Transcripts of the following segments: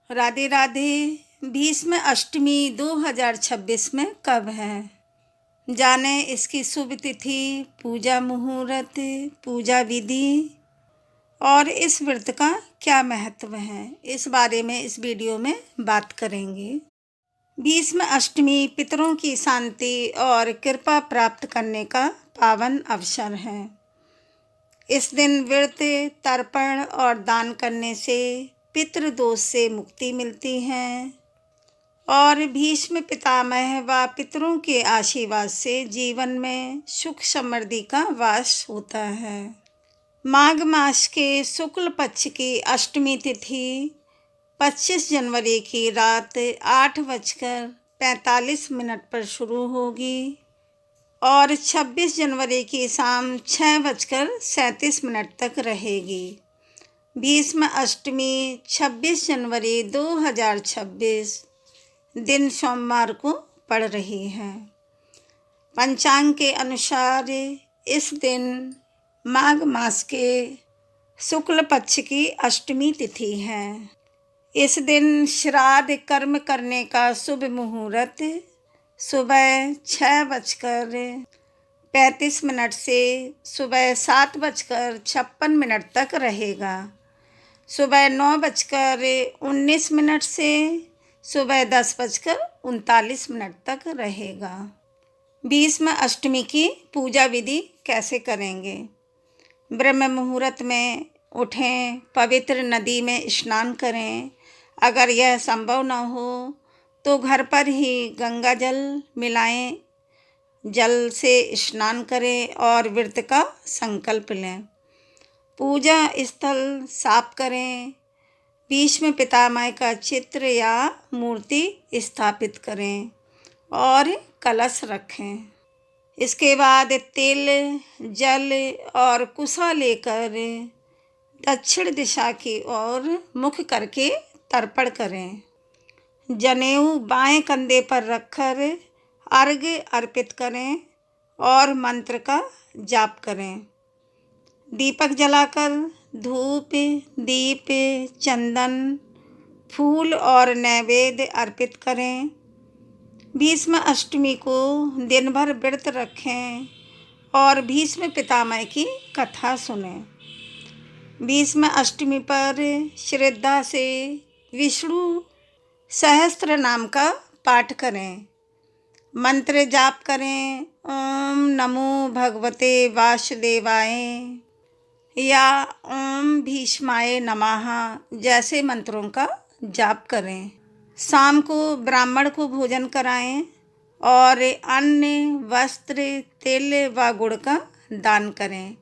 राधे राधे। भीष्म अष्टमी 2026 में कब है? जाने इसकी शुभ तिथि, पूजा मुहूर्त, पूजा विधि और इस व्रत का क्या महत्व है, इस बारे में इस वीडियो में बात करेंगे। भीष्म अष्टमी पितरों की शांति और कृपा प्राप्त करने का पावन अवसर है। इस दिन व्रत, तर्पण और दान करने से पितृदोष से मुक्ति मिलती है और भीष्म पितामह व पितरों के आशीर्वाद से जीवन में सुख समृद्धि का वास होता है। माघ मास के शुक्ल पक्ष की अष्टमी तिथि 25 जनवरी की रात 8:45 पर शुरू होगी और 26 जनवरी की शाम 6:37 तक रहेगी। भीष्म अष्टमी 26 जनवरी 2026 दिन सोमवार को पड़ रही है। पंचांग के अनुसार इस दिन माघ मास के शुक्ल पक्ष की अष्टमी तिथि है। इस दिन श्राद्ध कर्म करने का शुभ मुहूर्त सुबह 6:35 से सुबह 7:56 तक रहेगा। सुबह 9:19 से सुबह 10:39 तक रहेगा। भीष्म अष्टमी की पूजा विधि कैसे करेंगे? ब्रह्म मुहूर्त में उठें, पवित्र नदी में स्नान करें। अगर यह संभव न हो तो घर पर ही गंगा जल मिलाएं, जल से स्नान करें और व्रत का संकल्प लें। पूजा स्थल साफ करें। भीष्म पितामह का चित्र या मूर्ति स्थापित करें और कलश रखें। इसके बाद तिल, जल और कुशा लेकर दक्षिण दिशा की ओर मुख करके तर्पण करें। जनेऊ बाएं कंधे पर रखकर अर्घ्य अर्पित करें और मंत्र का जाप करें। दीपक जलाकर धूप, दीप, चंदन, फूल और नैवेद्य अर्पित करें। भीष्म अष्टमी को दिन भर व्रत रखें और भीष्म पितामह की कथा सुनें। भीष्म अष्टमी पर श्रद्धा से विष्णु सहस्त्र नाम का पाठ करें। मंत्र जाप करें। ओम नमो भगवते वासुदेवाय या ओम भीष्माय नमः जैसे मंत्रों का जाप करें। शाम को ब्राह्मण को भोजन कराएं और अन्न, वस्त्र, तिल व गुड़ का दान करें।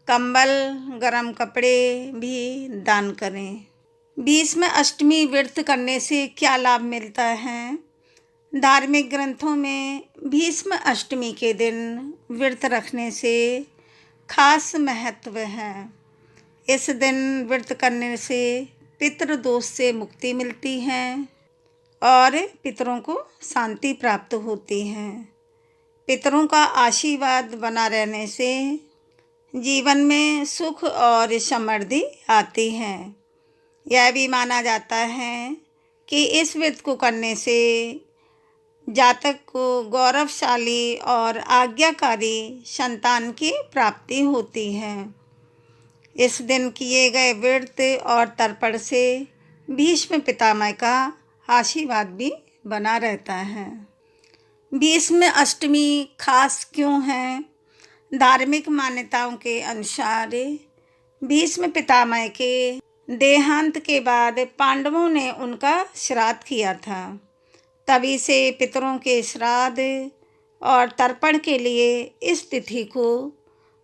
कंबल, गरम कपड़े भी दान करें। भीष्म अष्टमी व्रत करने से क्या लाभ मिलता है? धार्मिक ग्रंथों में भीष्म अष्टमी के दिन व्रत रखने से खास महत्व है। इस दिन व्रत करने से पितृदोष से मुक्ति मिलती है और पितरों को शांति प्राप्त होती है। पितरों का आशीर्वाद बना रहने से जीवन में सुख और समृद्धि आती है। यह भी माना जाता है कि इस व्रत को करने से जातक को गौरवशाली और आज्ञाकारी संतान की प्राप्ति होती है। इस दिन किए गए व्रत और तर्पण से भीष्म पितामह का आशीर्वाद भी बना रहता है। भीष्म अष्टमी खास क्यों है? धार्मिक मान्यताओं के अनुसार भीष्म पितामह के देहांत के बाद पांडवों ने उनका श्राद्ध किया था। तभी से पितरों के श्राद्ध और तर्पण के लिए इस तिथि को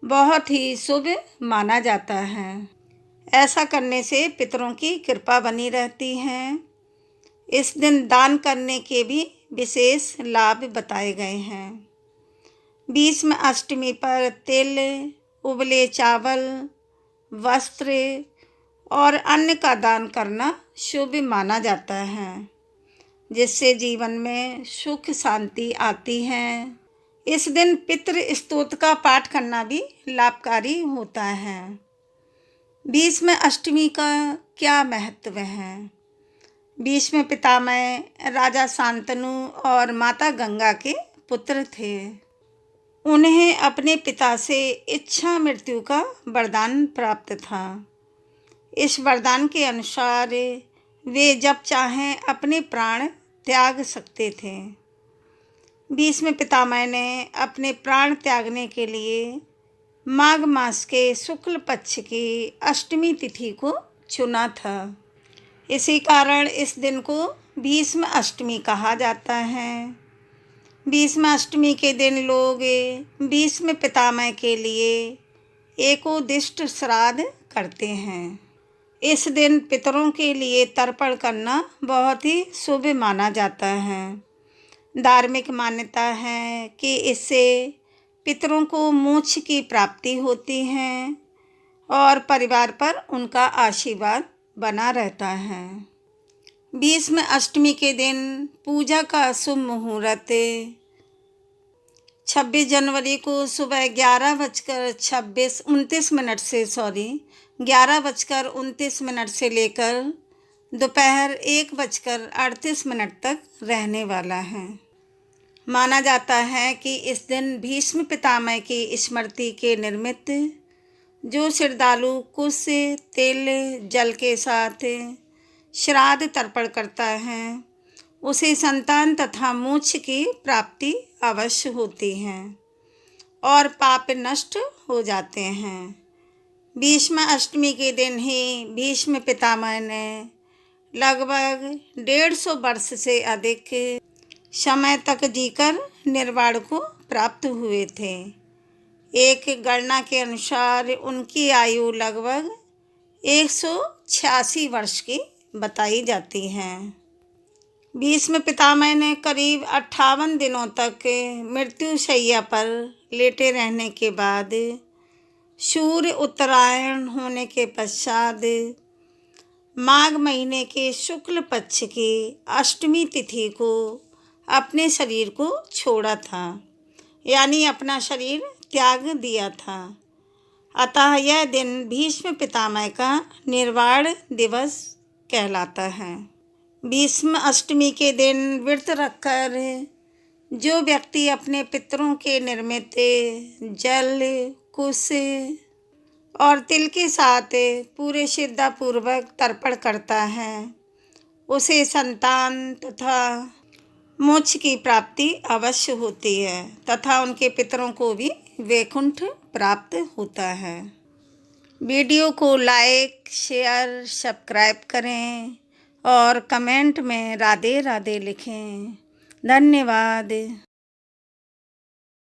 बहुत ही शुभ माना जाता है। ऐसा करने से पितरों की कृपा बनी रहती है। इस दिन दान करने के भी विशेष लाभ बताए गए हैं। भीष्म अष्टमी पर तिल, उबले चावल, वस्त्र और अन्न का दान करना शुभ माना जाता है, जिससे जीवन में सुख शांति आती है। इस दिन पितृ स्तोत्र का पाठ करना भी लाभकारी होता है। भीष्म अष्टमी का क्या महत्व है? भीष्म पितामह राजा शांतनु और माता गंगा के पुत्र थे। उन्हें अपने पिता से इच्छा मृत्यु का वरदान प्राप्त था। इस वरदान के अनुसार वे जब चाहें अपने प्राण त्याग सकते थे। भीष्म पितामह ने अपने प्राण त्यागने के लिए माघ मास के शुक्ल पक्ष की अष्टमी तिथि को चुना था। इसी कारण इस दिन को भीष्म अष्टमी कहा जाता है। भीष्म अष्टमी के दिन लोग भीष्म पितामह के लिए एकोदिष्ट श्राद्ध करते हैं। इस दिन पितरों के लिए तर्पण करना बहुत ही शुभ माना जाता है। धार्मिक मान्यता है कि इससे पितरों को मोक्ष की प्राप्ति होती है और परिवार पर उनका आशीर्वाद बना रहता है। भीष्म अष्टमी के दिन पूजा का शुभ मुहूर्त 26 जनवरी को सुबह 11:29 से लेकर दोपहर 1:38 तक रहने वाला है। माना जाता है कि इस दिन भीष्म पितामह की स्मृति के निमित्त जो श्रद्धालु कुश तेल जल के साथ श्राद्ध तर्पण करता है उसे संतान तथा मोक्ष की प्राप्ति अवश्य होती है और पाप नष्ट हो जाते हैं। भीष्म अष्टमी के दिन ही भीष्म पितामह ने लगभग 150 वर्ष से अधिक समय तक जीकर निर्वाण को प्राप्त हुए थे। एक गणना के अनुसार उनकी आयु लगभग 186 वर्ष की बताई जाती है। भीष्म पितामह ने करीब 58 दिनों तक मृत्युशैया पर लेटे रहने के बाद सूर्य उत्तरायण होने के पश्चात माघ महीने के शुक्ल पक्ष की अष्टमी तिथि को अपने शरीर को छोड़ा था, यानी अपना शरीर त्याग दिया था। अतः यह दिन भीष्म पितामह का निर्वाण दिवस कहलाता है। भीष्म अष्टमी के दिन व्रत रखकर जो व्यक्ति अपने पितरों के निर्मित जल, कुश और तिल के साथ पूरे श्रद्धापूर्वक तर्पण करता है उसे संतान तथा मोक्ष की प्राप्ति अवश्य होती है तथा उनके पितरों को भी वैकुंठ प्राप्त होता है। वीडियो को लाइक, शेयर, सब्सक्राइब करें और कमेंट में राधे राधे लिखें। धन्यवाद।